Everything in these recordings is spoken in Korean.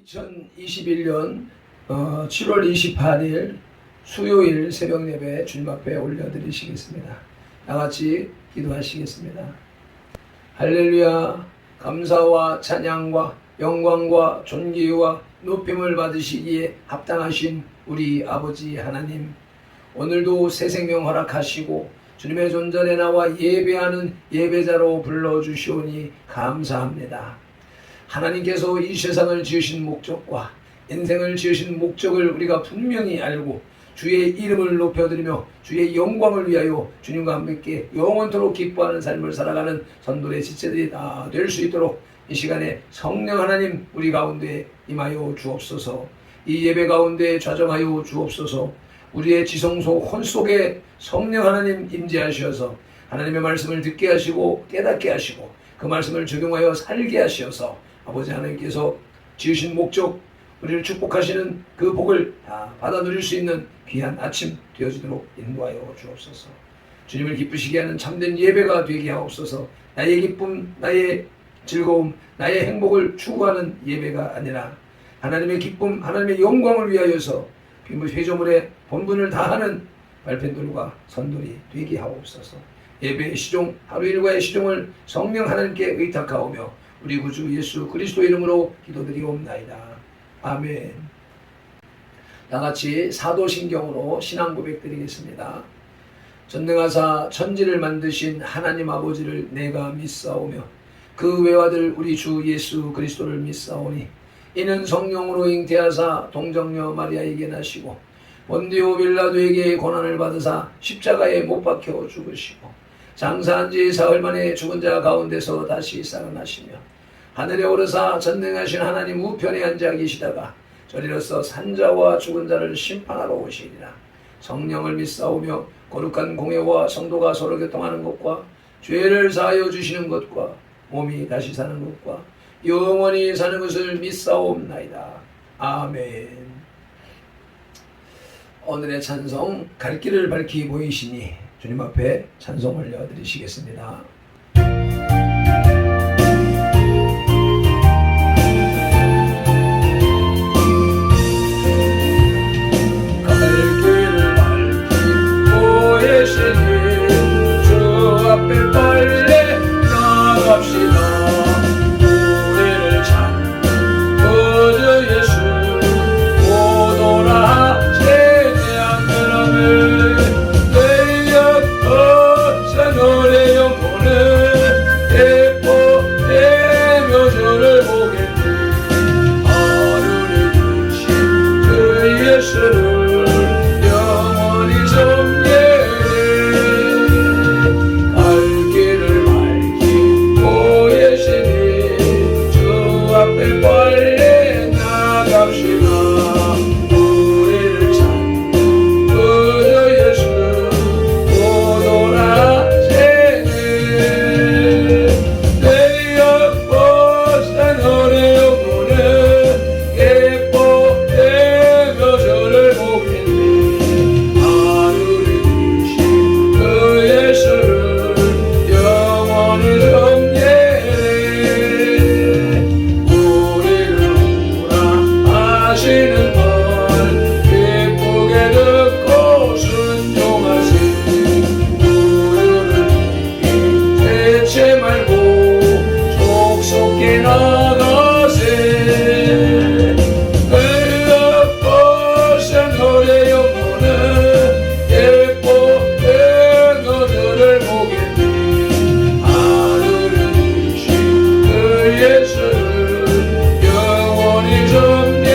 2021년 7월 28일 수요일 새벽 예배 주님 앞에 올려드리시겠습니다. 다같이 기도하시겠습니다. 할렐루야. 감사와 찬양과 영광과 존귀와 높임을 받으시기에 합당하신 우리 아버지 하나님, 오늘도 새 생명 허락하시고 주님의 존전에 나와 예배하는 예배자로 불러주시오니 감사합니다. 하나님께서 이 세상을 지으신 목적과 인생을 지으신 목적을 우리가 분명히 알고 주의 이름을 높여드리며 주의 영광을 위하여 주님과 함께 영원토록 기뻐하는 삶을 살아가는 선돌의 지체들이 다 될 수 있도록 이 시간에 성령 하나님 우리 가운데 임하여 주옵소서. 이 예배 가운데 좌정하여 주옵소서. 우리의 지성소 혼 속에 성령 하나님 임재하셔서 하나님의 말씀을 듣게 하시고 깨닫게 하시고 그 말씀을 적용하여 살게 하셔서 아버지 하나님께서 지으신 목적, 우리를 축복하시는 그 복을 다 받아 누릴 수 있는 귀한 아침 되어지도록 인도하여 주옵소서. 주님을 기쁘시게 하는 참된 예배가 되게 하옵소서. 나의 기쁨, 나의 즐거움, 나의 행복을 추구하는 예배가 아니라 하나님의 기쁨, 하나님의 영광을 위하여서 회조물의 본분을 다하는 발펜돌과 선돌이 되게 하옵소서. 예배의 시종, 하루 일과의 시종을 성령 하나님께 의탁하오며 우리 구주 예수 그리스도 이름으로 기도드리옵나이다. 아멘. 다같이 사도신경으로 신앙 고백 드리겠습니다. 전능하사 천지를 만드신 하나님 아버지를 내가 믿사오며 그 외아들 우리 주 예수 그리스도를 믿사오니 이는 성령으로 잉태하사 동정녀 마리아에게 나시고 본디오 빌라도에게 고난을 받으사 십자가에 못 박혀 죽으시고 장사한 지 사흘 만에 죽은 자 가운데서 다시 살아나시며 하늘에 오르사 전능하신 하나님 우편에 앉아 계시다가 저리로서 산자와 죽은 자를 심판하러 오시리라. 성령을 믿사오며 거룩한 공회와 성도가 서로 교통하는 것과 죄를 사하여 주시는 것과 몸이 다시 사는 것과 영원히 사는 것을 믿사옵나이다. 아멘. 오늘의 찬송 갈 길을 밝히 보이시니 주님 앞에 찬송 올려드리시겠습니다. 주 앞에 빨리 나갑시다. 우리를 찾는 구주 예수 오노라 세대한 사람을 내려서 노래 영혼을 예뻐내며 주를 보겠네. 하루를 주신 그 예수를 영원히 섬기네. 빨리 나갑시다. 우리를 찾는 구주 예수 오노라 세네. 내려보사 노래 영혼을 예뻐내며 주를 보겠네. 하늘을 주신 그 예수를 영원히 섬기네. 하시는 걸 기쁘게 듣고 순종하시니 우리를 대체 말고 족속히 나가세. 흘러버선 노래 영혼은 예뻐 너들을 보겠니. 하늘을 주신 그 예수를 영원히 섬기네.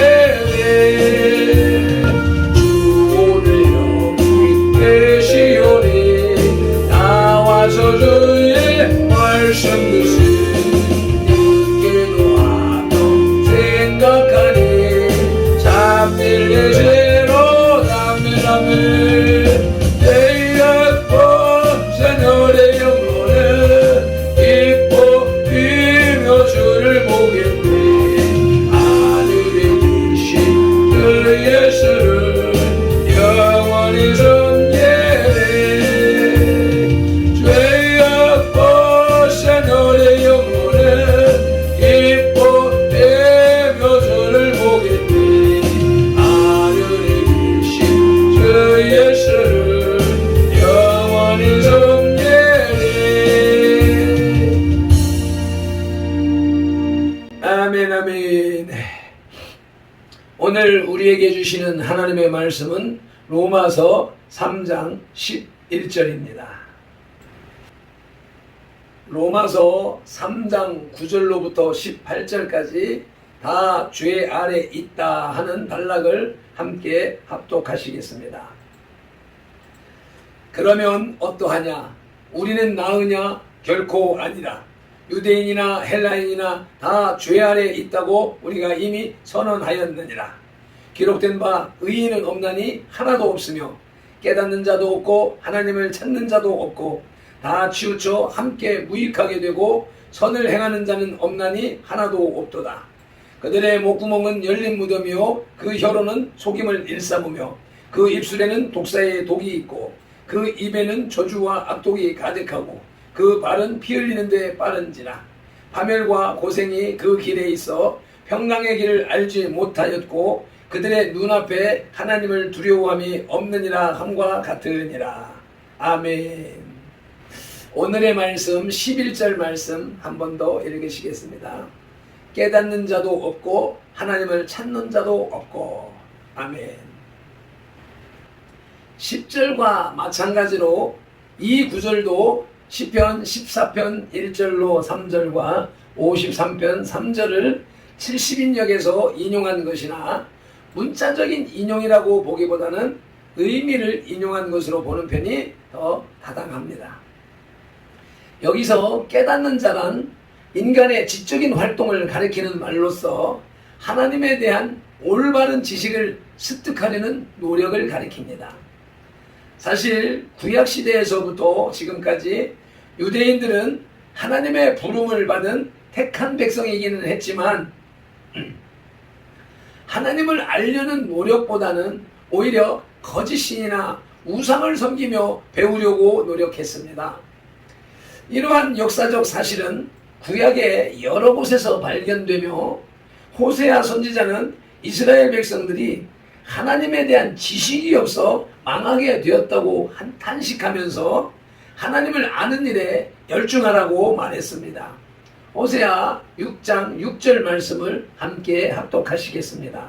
아멘. 오늘 우리에게 주시는 하나님의 말씀은 로마서 3장 11절입니다. 로마서 3장 9절로부터 18절까지 다 죄 아래 있다 하는 단락을 함께 합독하시겠습니다. 그러면 어떠하냐? 우리는 나으냐? 결코 아니라. 유대인이나 헬라인이나 다 죄 아래 있다고 우리가 이미 선언하였느니라. 기록된 바 의인은 없나니 하나도 없으며 깨닫는 자도 없고 하나님을 찾는 자도 없고 다 치우쳐 함께 무익하게 되고 선을 행하는 자는 없나니 하나도 없도다. 그들의 목구멍은 열린 무덤이요 그 혀로는 속임을 일삼으며 그 입술에는 독사의 독이 있고 그 입에는 저주와 악독이 가득하고 그 발은 피 흘리는 데 빠른지라. 파멸과 고생이 그 길에 있어 평강의 길을 알지 못하였고 그들의 눈앞에 하나님을 두려워함이 없느니라 함과 같으니라. 아멘. 오늘의 말씀 11절 말씀 한 번 더 읽으시겠습니다. 깨닫는 자도 없고 하나님을 찾는 자도 없고. 아멘. 10절과 마찬가지로 이 구절도 시편 14편 1절로 3절과 53편 3절을 70인역에서 인용한 것이나 문자적인 인용이라고 보기보다는 의미를 인용한 것으로 보는 편이 더 타당합니다. 여기서 깨닫는 자란 인간의 지적인 활동을 가리키는 말로서 하나님에 대한 올바른 지식을 습득하려는 노력을 가리킵니다. 사실 구약시대에서부터 지금까지 유대인들은 하나님의 부름을 받은 택한 백성이기는 했지만 하나님을 알려는 노력보다는 오히려 거짓신이나 우상을 섬기며 배우려고 노력했습니다. 이러한 역사적 사실은 구약의 여러 곳에서 발견되며 호세아 선지자는 이스라엘 백성들이 하나님에 대한 지식이 없어 망하게 되었다고 탄식하면서 하나님을 아는 일에 열중하라고 말했습니다. 호세아 6장 6절 말씀을 함께 합독하시겠습니다.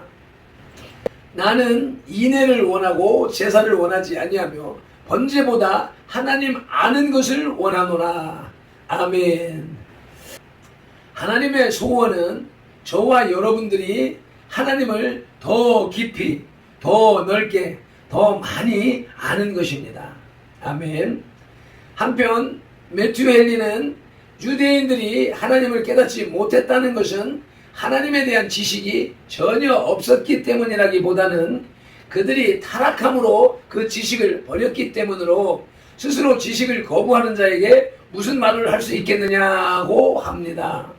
나는 인애를 원하고 제사를 원하지 아니하며 번제보다 하나님 아는 것을 원하노라. 아멘. 하나님의 소원은 저와 여러분들이 하나님을 더 깊이, 더 넓게, 더 많이 아는 것입니다. 아멘. 한편 매튜 헨리는 유대인들이 하나님을 깨닫지 못했다는 것은 하나님에 대한 지식이 전혀 없었기 때문이라기보다는 그들이 타락함으로 그 지식을 버렸기 때문으로 스스로 지식을 거부하는 자에게 무슨 말을 할 수 있겠느냐고 합니다.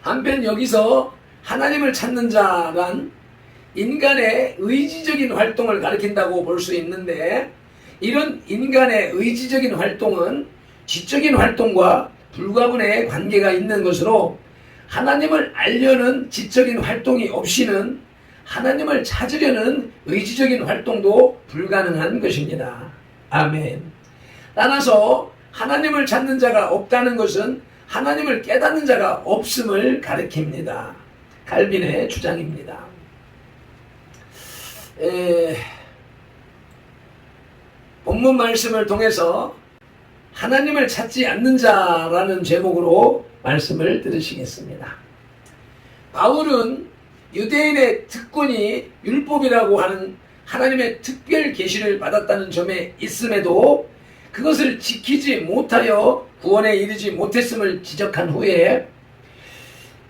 한편 여기서 하나님을 찾는 자란 인간의 의지적인 활동을 가리킨다고 볼 수 있는데 이런 인간의 의지적인 활동은 지적인 활동과 불가분의 관계가 있는 것으로 하나님을 알려는 지적인 활동이 없이는 하나님을 찾으려는 의지적인 활동도 불가능한 것입니다. 아멘. 따라서 하나님을 찾는 자가 없다는 것은 하나님을 깨닫는 자가 없음을 가리킵니다. 갈빈의 주장입니다. 본문 말씀을 통해서 하나님을 찾지 않는 자라는 제목으로 말씀을 들으시겠습니다. 바울은 유대인의 특권이 율법이라고 하는 하나님의 특별 계시를 받았다는 점에 있음에도 그것을 지키지 못하여 구원에 이르지 못했음을 지적한 후에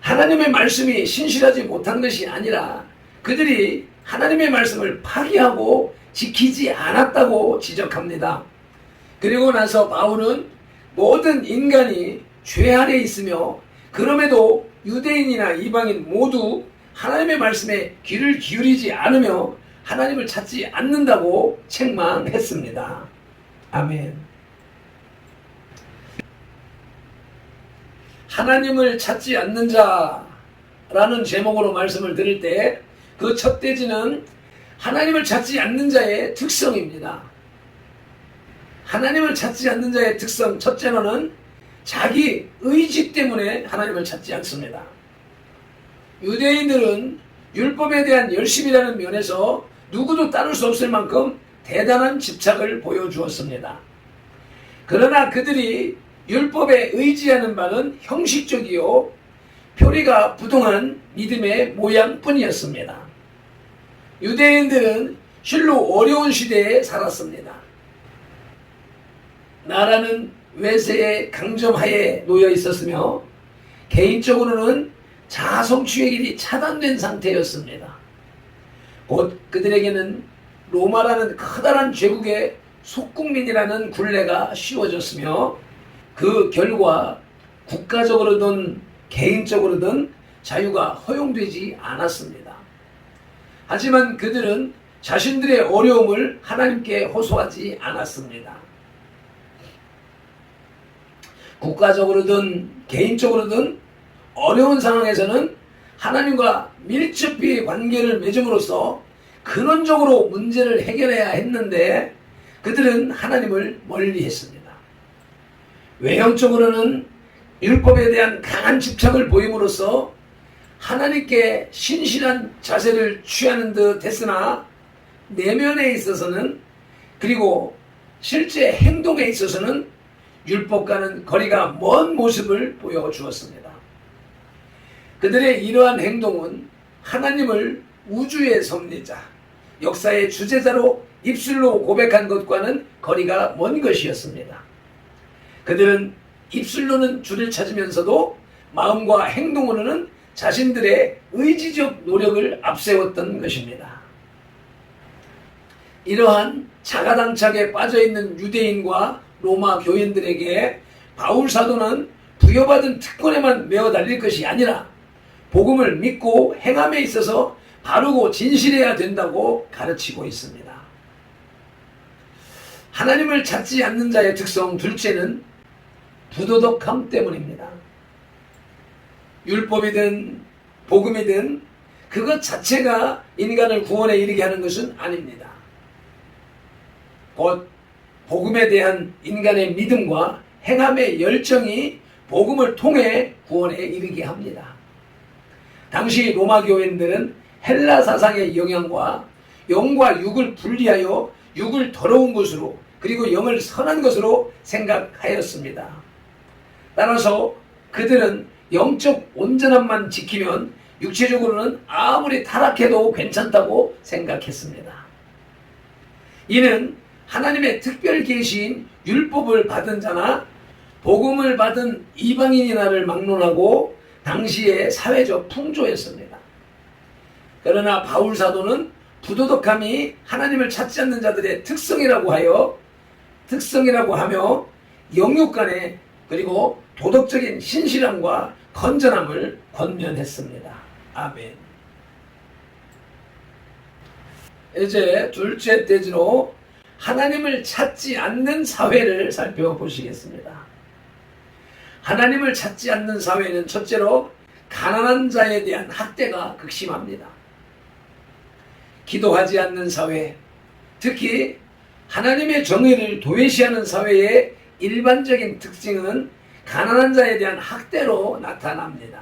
하나님의 말씀이 신실하지 못한 것이 아니라 그들이 하나님의 말씀을 파기하고 지키지 않았다고 지적합니다. 그리고 나서 바울은 모든 인간이 죄 아래 있으며 그럼에도 유대인이나 이방인 모두 하나님의 말씀에 귀를 기울이지 않으며 하나님을 찾지 않는다고 책망했습니다. 아멘. 하나님을 찾지 않는 자라는 제목으로 말씀을 드릴 때 그 첫 대지는 하나님을 찾지 않는 자의 특성입니다. 하나님을 찾지 않는 자의 특성 첫째로는 자기 의지 때문에 하나님을 찾지 않습니다. 유대인들은 율법에 대한 열심이라는 면에서 누구도 따를 수 없을 만큼 대단한 집착을 보여주었습니다. 그러나 그들이 율법에 의지하는 바는 형식적이요 표리가 부동한 믿음의 모양뿐이었습니다. 유대인들은 실로 어려운 시대에 살았습니다. 나라는 외세의 강점하에 놓여 있었으며 개인적으로는 자아 성취의 길이 차단된 상태였습니다. 곧 그들에게는 로마라는 커다란 제국의 속국민이라는 굴레가 씌워졌으며 그 결과 국가적으로든 개인적으로든 자유가 허용되지 않았습니다. 하지만 그들은 자신들의 어려움을 하나님께 호소하지 않았습니다. 국가적으로든 개인적으로든 어려운 상황에서는 하나님과 밀접히 관계를 맺음으로써 근원적으로 문제를 해결해야 했는데 그들은 하나님을 멀리했습니다. 외형적으로는 율법에 대한 강한 집착을 보임으로써 하나님께 신실한 자세를 취하는 듯 했으나 내면에 있어서는 그리고 실제 행동에 있어서는 율법과는 거리가 먼 모습을 보여주었습니다. 그들의 이러한 행동은 하나님을 우주의 섭리자, 역사의 주재자로 입술로 고백한 것과는 거리가 먼 것이었습니다. 그들은 입술로는 주를 찾으면서도 마음과 행동으로는 자신들의 의지적 노력을 앞세웠던 것입니다. 이러한 자가당착에 빠져있는 유대인과 로마 교인들에게 바울 사도는 부여받은 특권에만 매어 달릴 것이 아니라 복음을 믿고 행함에 있어서 바르고 진실해야 된다고 가르치고 있습니다. 하나님을 찾지 않는 자의 특성 둘째는 부도덕함 때문입니다. 율법이든 복음이든 그것 자체가 인간을 구원에 이르게 하는 것은 아닙니다. 곧 복음에 대한 인간의 믿음과 행함의 열정이 복음을 통해 구원에 이르게 합니다. 당시 로마 교인들은 헬라 사상의 영향과 영과 육을 분리하여 육을 더러운 것으로 그리고 영을 선한 것으로 생각하였습니다. 따라서 그들은 영적 온전함만 지키면 육체적으로는 아무리 타락해도 괜찮다고 생각했습니다. 이는 하나님의 특별 계시인 율법을 받은 자나 복음을 받은 이방인이나를 막론하고 당시의 사회적 풍조였습니다. 그러나 바울 사도는 부도덕함이 하나님을 찾지 않는 자들의 특성이라고 하며 영육 간의 그리고 도덕적인 신실함과 건전함을 권면했습니다. 아멘. 이제 둘째 대지로 하나님을 찾지 않는 사회를 살펴보시겠습니다. 하나님을 찾지 않는 사회는 첫째로 가난한 자에 대한 학대가 극심합니다. 기도하지 않는 사회, 특히 하나님의 정의를 도외시하는 사회의 일반적인 특징은 가난한 자에 대한 학대로 나타납니다.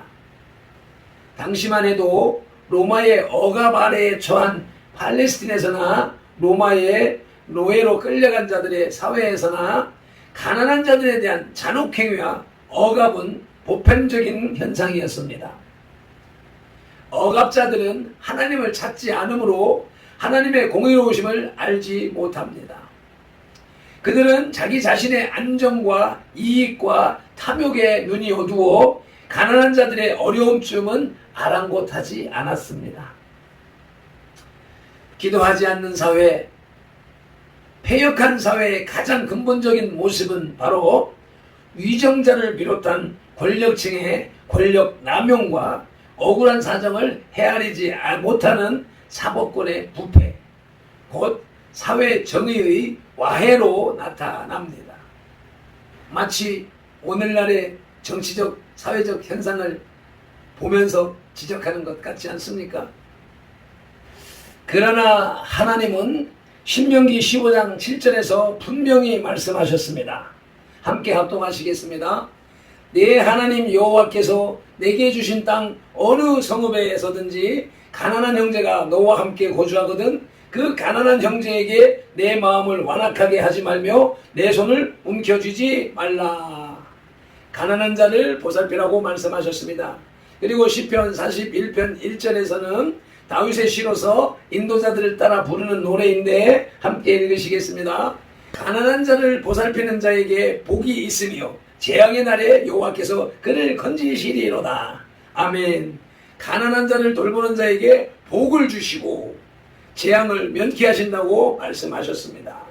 당시만 해도 로마의 억압 아래에 처한 팔레스틴에서나 로마의 노예로 끌려간 자들의 사회에서나 가난한 자들에 대한 잔혹행위와 억압은 보편적인 현상이었습니다. 억압자들은 하나님을 찾지 않으므로 하나님의 공의로우심을 알지 못합니다. 그들은 자기 자신의 안정과 이익과 탐욕에 눈이 어두워 가난한 자들의 어려움쯤은 아랑곳하지 않았습니다. 기도하지 않는 사회, 패역한 사회의 가장 근본적인 모습은 바로 위정자를 비롯한 권력층의 권력 남용과 억울한 사정을 헤아리지 못하는 사법권의 부패, 곧 사회 정의의 와해로 나타납니다. 마치 오늘날의 정치적, 사회적 현상을 보면서 지적하는 것 같지 않습니까? 그러나 하나님은 신명기 15장 7절에서 분명히 말씀하셨습니다. 함께 합동하시겠습니다. 내 하나님 여호와께서 내게 주신 땅 어느 성읍에서든지 가난한 형제가 너와 함께 거주하거든 그 가난한 형제에게 내 마음을 완악하게 하지 말며 내 손을 움켜쥐지 말라. 가난한 자를 보살피라고 말씀하셨습니다. 그리고 시편 41편 1절에서는 다윗의 시로서 인도자들을 따라 부르는 노래인데 함께 읽으시겠습니다. 가난한 자를 보살피는 자에게 복이 있으며 재앙의 날에 여호와께서 그를 건지시리로다. 아멘. 가난한 자를 돌보는 자에게 복을 주시고 재앙을 면케하신다고 말씀하셨습니다.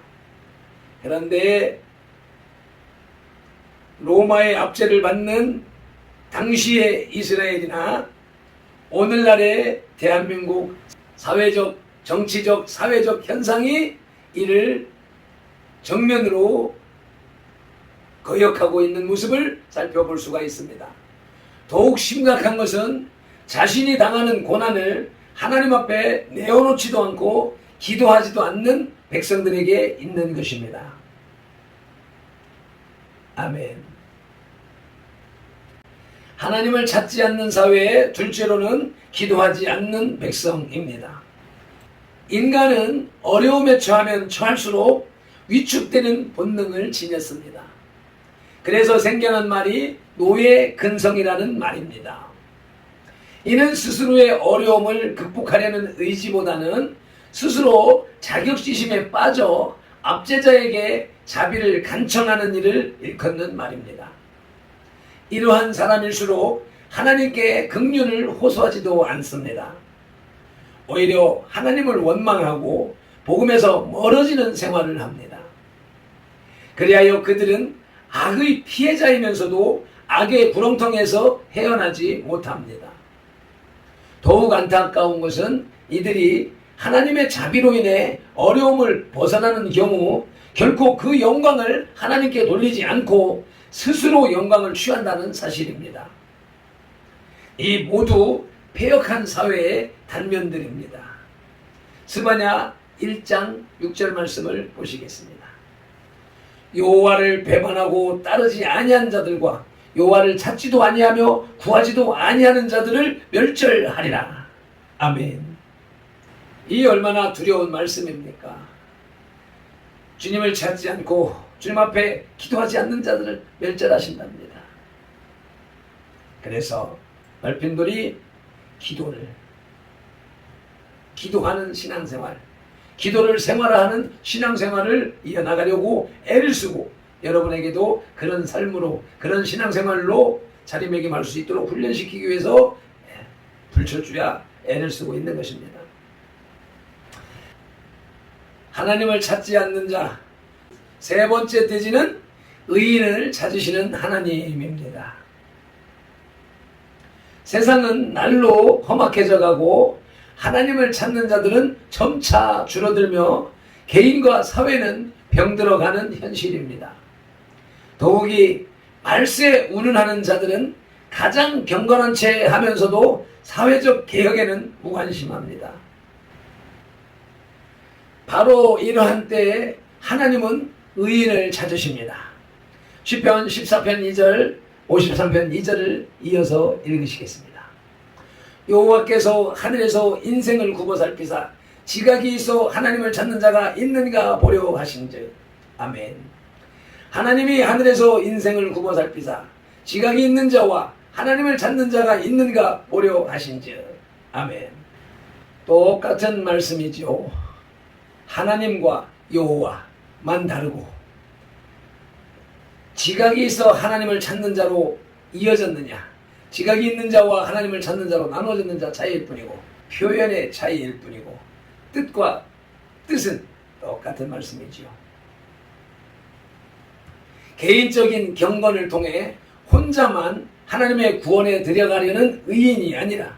그런데 로마의 압제를 받는 당시의 이스라엘이나 오늘날의 대한민국 사회적, 정치적, 사회적 현상이 이를 정면으로 거역하고 있는 모습을 살펴볼 수가 있습니다. 더욱 심각한 것은 자신이 당하는 고난을 하나님 앞에 내어놓지도 않고 기도하지도 않는 백성들에게 있는 것입니다. 아멘. 하나님을 찾지 않는 사회의 둘째로는 기도하지 않는 백성입니다. 인간은 어려움에 처하면 처할수록 위축되는 본능을 지녔습니다. 그래서 생겨난 말이 노예 근성이라는 말입니다. 이는 스스로의 어려움을 극복하려는 의지보다는 스스로 자격지심에 빠져 압제자에게 자비를 간청하는 일을 일컫는 말입니다. 이러한 사람일수록 하나님께 긍휼을 호소하지도 않습니다. 오히려 하나님을 원망하고 복음에서 멀어지는 생활을 합니다. 그리하여 그들은 악의 피해자이면서도 악의 구렁텅이에서 헤어나지 못합니다. 더욱 안타까운 것은 이들이 하나님의 자비로 인해 어려움을 벗어나는 경우 결코 그 영광을 하나님께 돌리지 않고 스스로 영광을 취한다는 사실입니다. 이 모두 패역한 사회의 단면들입니다. 스바냐 1장 6절 말씀을 보시겠습니다. 여호와를 배반하고 따르지 아니한 자들과 여호와를 찾지도 아니하며 구하지도 아니하는 자들을 멸절하리라. 아멘. 이 얼마나 두려운 말씀입니까? 주님을 찾지 않고 주님 앞에 기도하지 않는 자들을 멸절하신답니다. 그래서 말핀돌이 기도하는 신앙생활, 기도를 생활화하는 신앙생활을 이어나가려고 애를 쓰고 여러분에게도 그런 삶으로, 그런 신앙생활로 자리매김할 수 있도록 훈련시키기 위해서 불철주야 애를 쓰고 있는 것입니다. 하나님을 찾지 않는 자, 세 번째 대지는 의인을 찾으시는 하나님입니다. 세상은 날로 험악해져 가고 하나님을 찾는 자들은 점차 줄어들며 개인과 사회는 병들어가는 현실입니다. 더욱이 말세 운운하는 자들은 가장 경건한 채 하면서도 사회적 개혁에는 무관심합니다. 바로 이러한 때에 하나님은 의인을 찾으십니다. 시편 14편 2절, 53편 2절을 이어서 읽으시겠습니다. 여호와께서 하늘에서 인생을 굽어 살피사 지각이 있어 하나님을 찾는 자가 있는가 보려 하신즉. 아멘. 하나님이 하늘에서 인생을 굽어 살피사 지각이 있는 자와 하나님을 찾는 자가 있는가 보려 하신즉. 아멘. 똑같은 말씀이지요. 하나님과 여호와만 다르고 지각이 있어 하나님을 찾는 자로 이어졌느냐, 지각이 있는 자와 하나님을 찾는 자로 나눠졌는 자 차이일 뿐이고 표현의 차이일 뿐이고 뜻과 뜻은 똑같은 말씀이지요. 개인적인 경건을 통해 혼자만 하나님의 구원에 들여가려는 의인이 아니라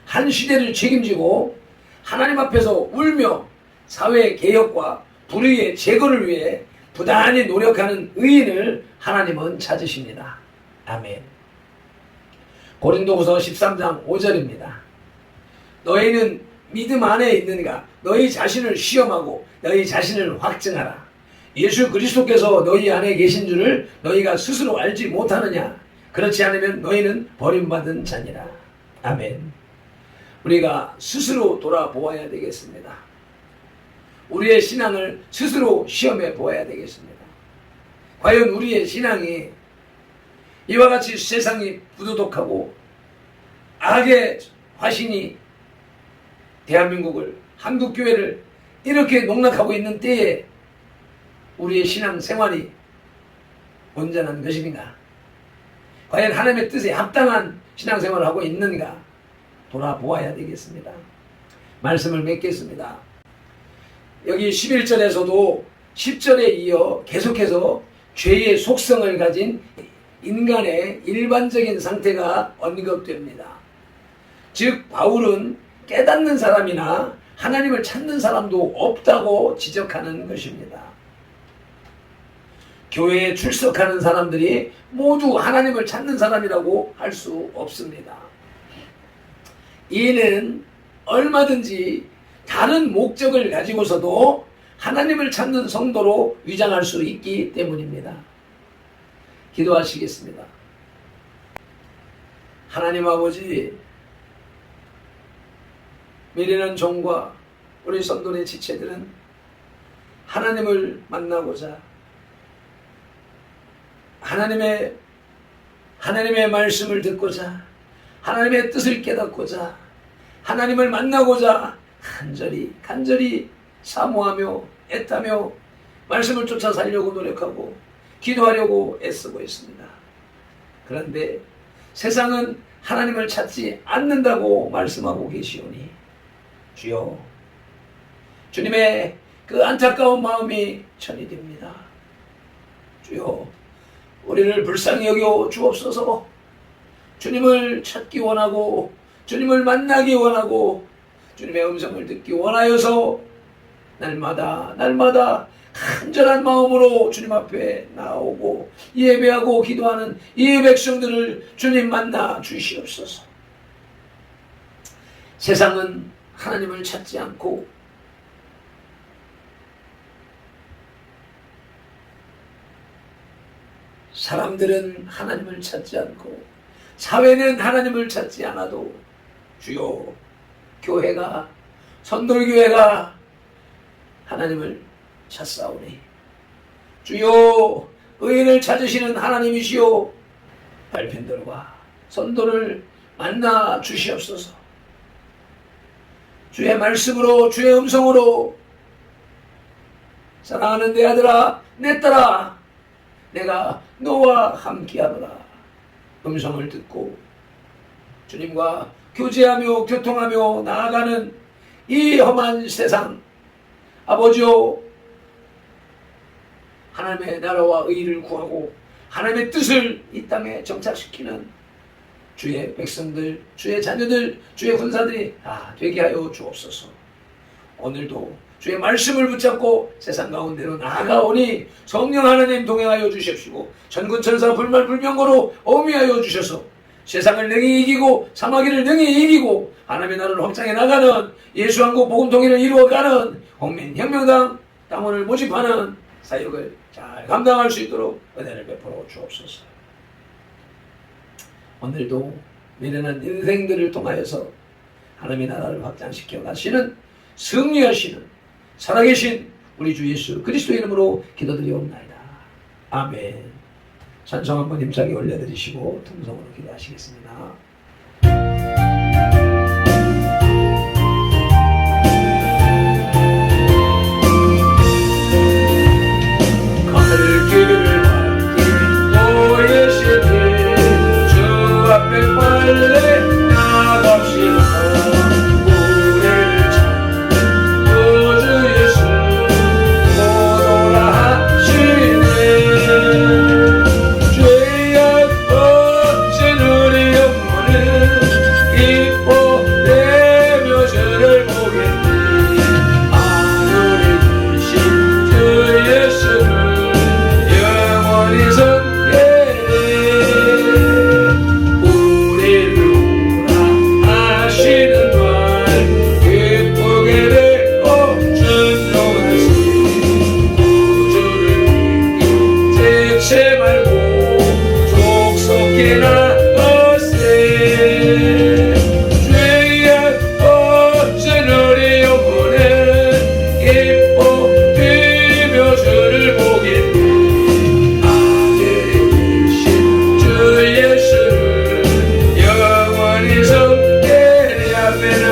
한 시대를 책임지고 하나님 앞에서 울며 사회 개혁과 불의의 제거를 위해 부단히 노력하는 의인을 하나님은 찾으십니다. 아멘. 고린도후서 13장 5절입니다. 너희는 믿음 안에 있는가? 너희 자신을 시험하고 너희 자신을 확증하라. 예수 그리스도께서 너희 안에 계신 줄을 너희가 스스로 알지 못하느냐? 그렇지 않으면 너희는 버림받은 자니라. 아멘. 우리가 스스로 돌아보아야 되겠습니다. 우리의 신앙을 스스로 시험해 보아야 되겠습니다. 과연 우리의 신앙이 이와 같이 세상이 부도덕하고 악의 화신이 대한민국을, 한국교회를 이렇게 농락하고 있는 때에 우리의 신앙 생활이 온전한 것인가? 과연 하나님의 뜻에 합당한 신앙생활을 하고 있는가? 돌아보아야 되겠습니다. 말씀을 맺겠습니다. 여기 11절에서도 10절에 이어 계속해서 죄의 속성을 가진 인간의 일반적인 상태가 언급됩니다. 즉 바울은 깨닫는 사람이나 하나님을 찾는 사람도 없다고 지적하는 것입니다. 교회에 출석하는 사람들이 모두 하나님을 찾는 사람이라고 할 수 없습니다. 이는 얼마든지 다른 목적을 가지고서도 하나님을 찾는 성도로 위장할 수 있기 때문입니다. 기도하시겠습니다. 하나님 아버지, 미래는 종과 우리 성도의 지체들은 하나님을 만나고자 하나님의 말씀을 듣고자 하나님의 뜻을 깨닫고자 하나님을 만나고자 간절히 사모하며 애타며 말씀을 쫓아 살려고 노력하고 기도하려고 애쓰고 있습니다. 그런데 세상은 하나님을 찾지 않는다고 말씀하고 계시오니 주여, 주님의 그 안타까운 마음이 전이됩니다. 주여, 우리를 불쌍히 여겨 주옵소서. 주님을 찾기 원하고 주님을 만나기 원하고 주님의 음성을 듣기 원하여서 날마다 간절한 마음으로 주님 앞에 나오고 예배하고 기도하는 이 백성들을 주님 만나 주시옵소서. 세상은 하나님을 찾지 않고 사람들은 하나님을 찾지 않고 사회는 하나님을 찾지 않아도 주요, 교회가, 선돌교회가 하나님을 찾사오니 주요, 의인을 찾으시는 하나님이시오, 발편들과 선도를 만나 주시옵소서. 주의 말씀으로, 주의 음성으로 사랑하는 내 아들아, 내 딸아, 내가 너와 함께하노라 음성을 듣고 주님과 교제하며 교통하며 나아가는 이 험한 세상, 아버지요, 하나님의 나라와 의를 구하고 하나님의 뜻을 이 땅에 정착시키는 주의 백성들, 주의 자녀들, 주의 군사들이 다 되게 하여 주옵소서. 오늘도 주의 말씀을 붙잡고 세상 가운데로 나아가오니 성령 하나님 동행하여 주십시고 천군천사 불말불명거로 어미하여 주셔서 세상을 능히 이기고 사마귀를 능히 이기고 하나님의 나라를 확장해 나가는 예수한국 복음통일을 이루어가는 홍민혁명당 당원을 모집하는 사역을 잘 감당할 수 있도록 은혜를 베풀어 주옵소서. 오늘도 미련한 인생들을 통하여서 하나님의 나라를 확장시켜 가시는 승리하시는 살아계신 우리 주 예수 그리스도 이름으로 기도드리옵나이다. 아멘. 찬송 한번 힘차게 올려드리시고 통성으로 기도하시겠습니다. 갈 길을 막힌 너의 시대 주 앞에 빨리 나갑시다. 죄악 없인 우리 영혼을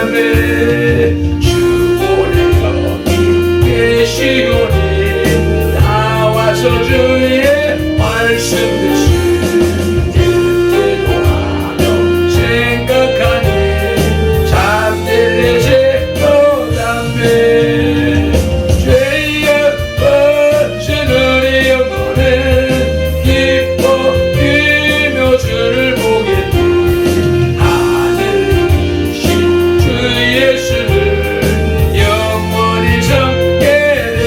아멘. 주보내 여기 계시오니 나와서 주의 말씀 듣기도 하며 생각하니 잠들리 새로 담배 죄의 벗은 우리 영혼은 기뻐 뛰며 주를 보겠니 하늘 계신 주 예수를 영원히 섬게 돼.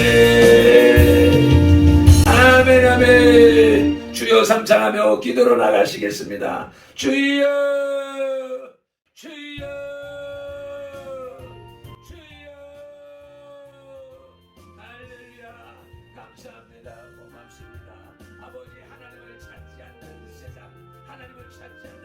아멘 아멘. 주여 삼창하며 기도로 나가시겠습니다. 주여 주여 주여. 할렐루야. 감사합니다. 고맙습니다. 아버지, 하나님을 찾지 않는 세상, 하나님을 찾지 않는